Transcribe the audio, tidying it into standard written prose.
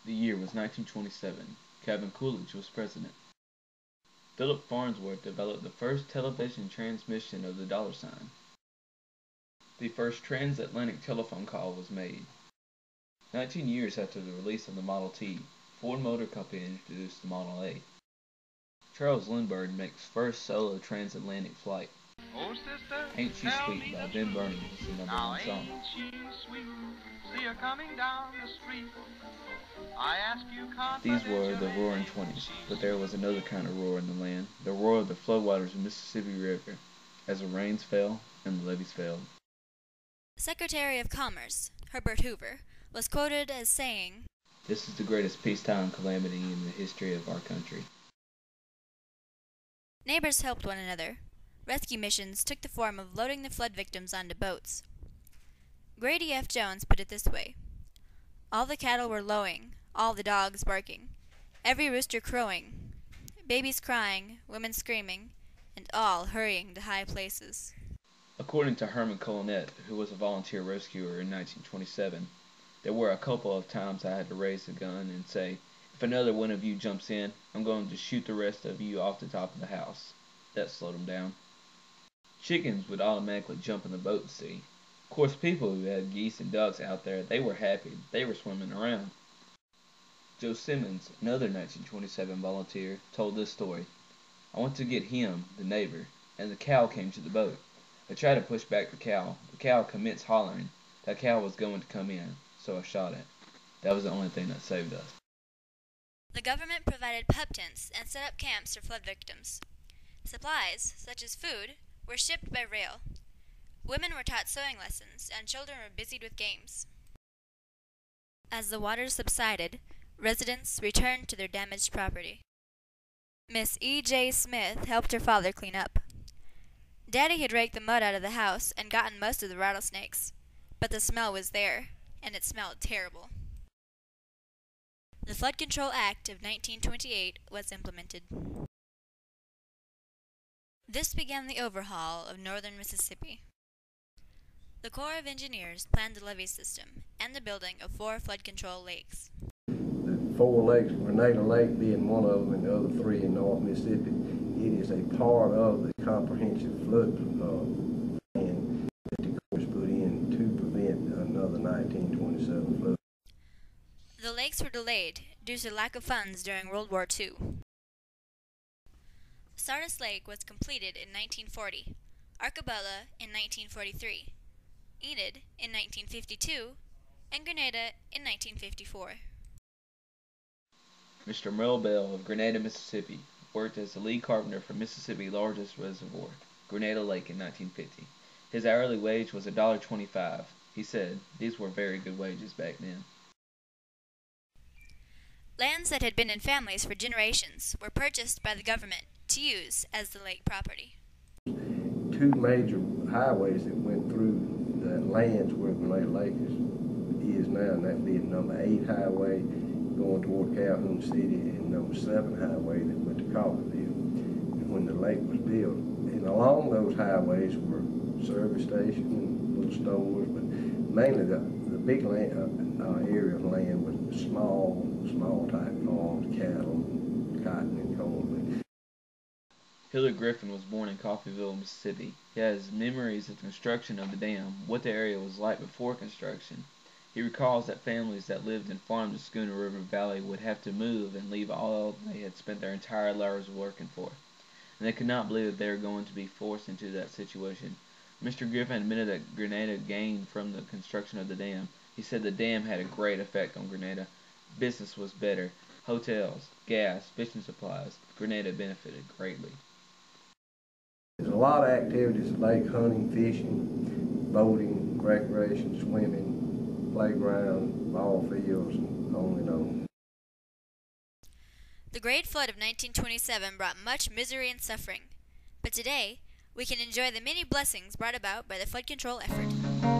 The year was 1927. Calvin Coolidge was president. Philip Farnsworth developed the first television transmission of the dollar sign. The first transatlantic telephone call was made. 19 years after the release of the Model T, Ford Motor Company introduced the Model A. Charles Lindbergh makes first solo transatlantic flight. Oh, sister, Ain't She Sweet by Ben Burns is the number one song. Ain't she sweet? See her coming down the street. I ask you These were the Roaring Twenties, but there was another kind of roar in the land, the roar of the floodwaters of the Mississippi River, as the rains fell and the levees failed. Secretary of Commerce, Herbert Hoover, was quoted as saying, "This is the greatest peacetime calamity in the history of our country." Neighbors helped one another. Rescue missions took the form of loading the flood victims onto boats. Grady F. Jones put it this way: all the cattle were lowing, all the dogs barking, every rooster crowing, babies crying, women screaming, and all hurrying to high places. According to Herman Colonet, who was a volunteer rescuer in 1927, there were a couple of times I had to raise the gun and say, "If another one of you jumps in, I'm going to shoot the rest of you off the top of the house." That slowed them down. Chickens would automatically jump in the boat, see. Of course, people who had geese and ducks out there, they were happy. They were swimming around. Joe Simmons, another 1927 volunteer, told this story. "I went to get him, the neighbor, and the cow came to the boat. I tried to push back the cow. The cow commenced hollering. That cow was going to come in, so I shot it. That was the only thing that saved us." The government provided pup tents and set up camps for flood victims. Supplies, such as food, were shipped by rail. Women were taught sewing lessons, and children were busied with games. As the waters subsided, residents returned to their damaged property. Miss E.J. Smith helped her father clean up. Daddy had raked the mud out of the house and gotten most of the rattlesnakes, but the smell was there, and it smelled terrible. The Flood Control Act of 1928 was implemented. This began the overhaul of northern Mississippi. The Corps of Engineers planned the levee system and the building of 4 flood control lakes. The 4 lakes, Grenada Lake being one of them and the other 3 in North Mississippi, it is a part of the comprehensive flood plan that the Corps put in to prevent another 1927 flood. The lakes were delayed due to lack of funds during World War II. Sardis Lake was completed in 1940, Arcabella in 1943, Enid in 1952, and Grenada in 1954. Mr. Merle Bell of Grenada, Mississippi, worked as the lead carpenter for Mississippi's largest reservoir, Grenada Lake, in 1950. His hourly wage was $1.25. He said, "These were very good wages back then." Lands that had been in families for generations were purchased by the government to use as the lake property. 2 major highways that went through the lands where Grenada Lake is now, and that being number 8 highway going toward Calhoun City and number 7 highway that went to Coffeyville. And when the lake was built, and along those highways were service stations and little stores, but mainly the big land, area of land was small type farms, cattle, cotton and corn. Hillard Griffin was born in Coffeyville, Mississippi. He has memories of the construction of the dam, what the area was like before construction. He recalls that families that lived and farmed the Schooner River Valley would have to move and leave all they had spent their entire lives working for, and they could not believe that they were going to be forced into that situation. Mr. Griffin admitted that Grenada gained from the construction of the dam. He said the dam had a great effect on Grenada. Business was better. Hotels, gas, fishing supplies. Grenada benefited greatly. There's a lot of activities: lake hunting, fishing, boating, recreation, swimming, playground, ball fields, and on and on. The Great Flood of 1927 brought much misery and suffering, but today we can enjoy the many blessings brought about by the flood control effort.